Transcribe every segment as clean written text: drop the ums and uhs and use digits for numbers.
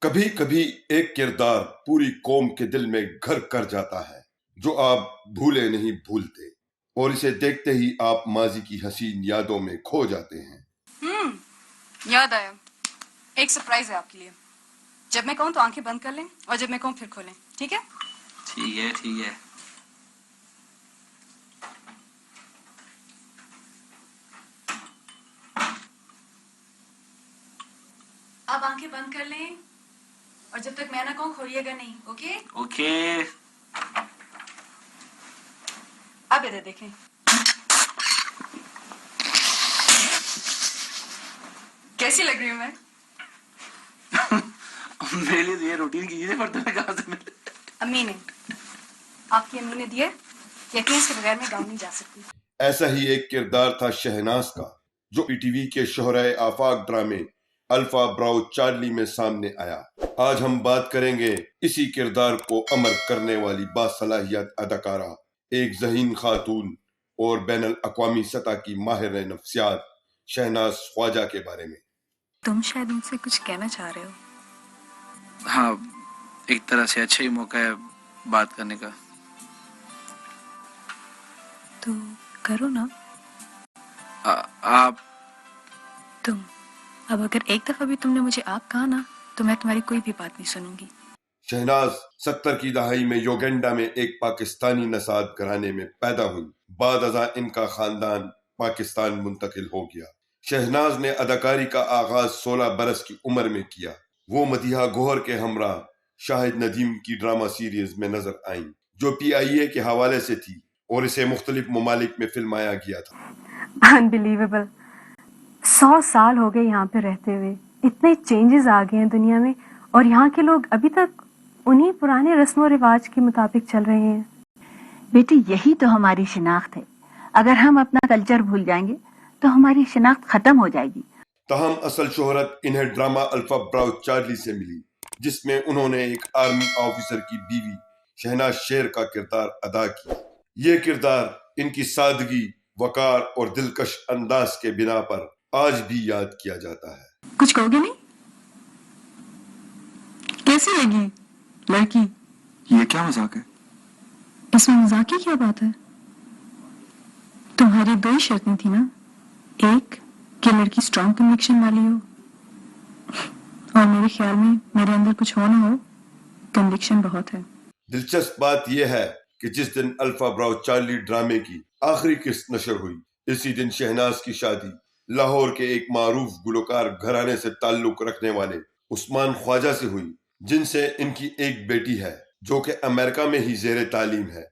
کبھی کبھی ایک کردار پوری قوم کے دل میں گھر کر جاتا ہے جو آپ بھولے نہیں بھولتے، اور اسے دیکھتے ہی آپ ماضی کی حسین یادوں میں کھو جاتے ہیں۔ یاد آیا، ایک سرپرائز ہے آپ کے لیے۔ جب میں کہوں تو آنکھیں بند کر لیں، اور جب میں کہوں پھر کھولیں، ٹھیک ہے؟ ٹھیک ہے ٹھیک ہے۔ آپ آنکھیں بند کر لیں، اور جب تک میں نہ کہوں کھولیے گا نہیں، اوکے؟ اوکے۔ اب ادھر دیکھیں۔ کیسی لگ رہی ہوں میں؟ میرے لیے تو یہ روٹین کی چیزیں پڑھتے میں کہاں سے ملے؟ امی نے، آپ کی امی نے دیے، یقین کے بغیر میں گاؤں نہیں جا سکتی۔ ایسا ہی ایک کردار تھا شہناز کا، جو ای ٹی وی کے شہرائے آفاق ڈرامے الفا براؤ چارلی میں سامنے آیا۔ آج ہم بات کریں گے اسی کردار کو امر کرنے والی باصلاحیت اداکارہ، ایک ذہین خاتون اور بین الاقوامی سطح کی ماہر نفسیات شہناز خواجہ کے بارے میں۔ تم شاید ان سے کچھ کہنا چاہ رہے ہو۔ ہاں، ایک طرح سے اچھا ہی موقع ہے بات کرنے کا۔ تو کرو نا۔ آپ تم اب اگر ایک دفعہ بھی تم نے مجھے آپ کہا نا تو میں تمہاری کوئی بھی بات نہیں سنوں گی۔ شہناز 70 کی دہائی میں یوگینڈا میں ایک پاکستانی نژاد گھرانے میں پیدا ہوئی۔ بعد ازاں ان کا خاندان پاکستان منتقل ہو گیا۔ شہناز نے اداکاری کا آغاز 16 برس کی عمر میں کیا۔ وہ مدیحہ گوہر کے ہمراہ شاہد ندیم کی ڈرامہ سیریز میں نظر آئیں، جو پی آئی اے کے حوالے سے تھی، اور اسے مختلف ممالک میں فلمایا گیا تھا۔ انبیلیویبل، 100 سال ہو گئے یہاں پہ رہتے ہوئے، اتنے چینجز آ گئے ہیں دنیا میں، اور یہاں کے لوگ ابھی تک انہی پرانے رسم و رواج کے مطابق چل رہے ہیں۔ بیٹی، یہی تو ہماری شناخت ہے۔ اگر ہم اپنا کلچر بھول جائیں گے تو ہماری شناخت ختم ہو جائے گی۔ تاہم اصل شہرت انہیں ڈرامہ الفا براؤ چارلی سے ملی، جس میں انہوں نے ایک آرمی آفیسر کی بیوی شہناز شیر کا کردار ادا کیا۔ یہ کردار ان کی سادگی، وقار اور دلکش انداز کے بنا پر آج بھی یاد کیا جاتا ہے۔ کچھ کہو گے نہیں؟ کیسی لگی لڑکی؟ یہ کیا مذاق ہے؟ اس میں مذاق کی کیا بات ہے؟ تمہاری 2 ہی شرطیں تھی نا، ایک کہ لڑکی اسٹرانگ کنوکشن والی ہو، اور میرے خیال میں میرے اندر کچھ ہو نہ ہو، کنوکشن بہت ہے۔ دلچسپ بات یہ ہے کہ جس دن الفا براؤ چارلی ڈرامے کی آخری قسط نشر ہوئی، اسی دن شہناز کی شادی لاہور کے ایک معروف گلوکار گھرانے سے تعلق رکھنے والے عثمان خواجہ سے ہوئی، جن سے ان کی ایک بیٹی ہے جو کہ امریکہ میں ہی زیر تعلیم ہے۔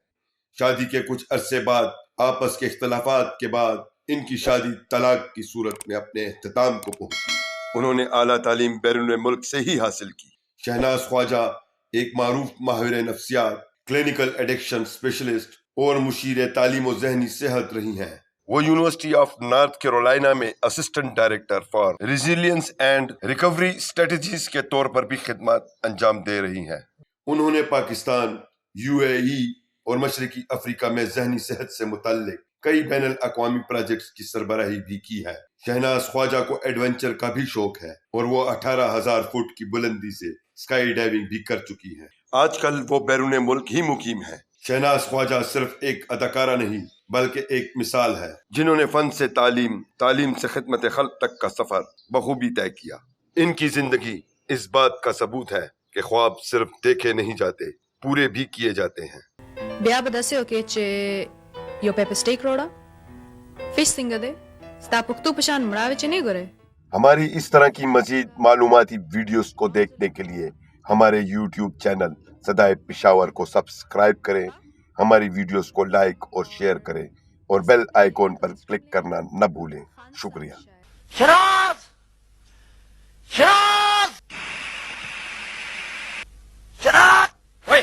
شادی کے کچھ عرصے بعد آپس کے اختلافات کے بعد ان کی شادی طلاق کی صورت میں اپنے اختتام کو پہنچی۔ انہوں نے اعلیٰ تعلیم بیرون ملک سے ہی حاصل کی۔ شہناز خواجہ ایک معروف ماہر نفسیات، کلینکل ایڈکشن اسپیشلسٹ اور مشیر تعلیم و ذہنی صحت رہی ہیں۔ وہ یونیورسٹی آف نارتھ کیرولینا میں assistant director for resilience and recovery strategies کے طور پر بھی خدمات انجام دے رہی ہیں۔ انہوں نے پاکستان، یو اے ای اور مشرقی افریقہ میں ذہنی صحت سے متعلق کئی بین الاقوامی پروجیکٹس کی سربراہی بھی کی ہے۔ شہناز خواجہ کو ایڈونچر کا بھی شوق ہے، اور وہ 18,000 فٹ کی بلندی سے اسکائی ڈائیونگ بھی کر چکی ہیں۔ آج کل وہ بیرون ملک ہی مقیم ہے۔ شہناز خواجہ صرف ایک اداکارہ نہیں بلکہ ایک مثال ہے، جنہوں نے فن سے تعلیم، تعلیم سے خدمت خلق تک کا سفر بخوبی طے کیا۔ ان کی زندگی اس بات کا ثبوت ہے کہ خواب صرف دیکھے نہیں جاتے، پورے بھی کیے جاتے ہیں۔ Bia badaseo che c'è io pepe steak roda, fish singade, sta puktu pashan mrave che نہیں گرے۔ ہماری اس طرح کی مزید معلوماتی ویڈیوز کو دیکھنے کے لیے ہمارے یوٹیوب چینل صدائے پشاور کو سبسکرائب کریں، ہماری ویڈیوز کو لائک اور شیئر کریں، اور بیل آئیکن پر کلک کرنا نہ بھولیں۔ شکریہ۔ شراز شراز شراز، اوئے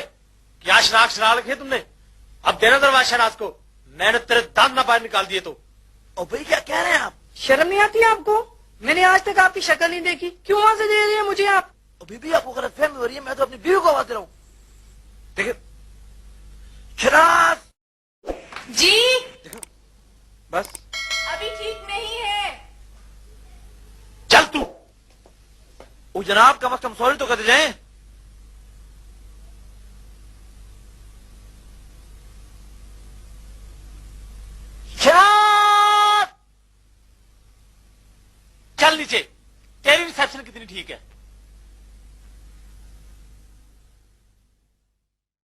کیا شراز شراز رکھے تم نے؟ اب دینا دروازہ شراز کو، میں نے تیرے دانت نہ باہر نکال دیے تو۔ او بھائی کیا کہہ رہے ہیں آپ؟ شرم نہیں آتی آپ کو؟ میں نے آج تک آپ کی شکل نہیں دیکھی، کیوں آواز دے رہی ہیں مجھے آپ؟ ابھی بھی آپ کو غلط فہمی ہو رہی ہے، میں تو اپنی بیوی کو آواز دے رہا ہوں۔ دیکھیں شراز، جی بس ابھی ٹھیک نہیں ہے۔ چل تو وہ جناب کم از کم سوری تو کہتے جائیں. چل نیچے, تیری ریسپشن کتنی ٹھیک ہے.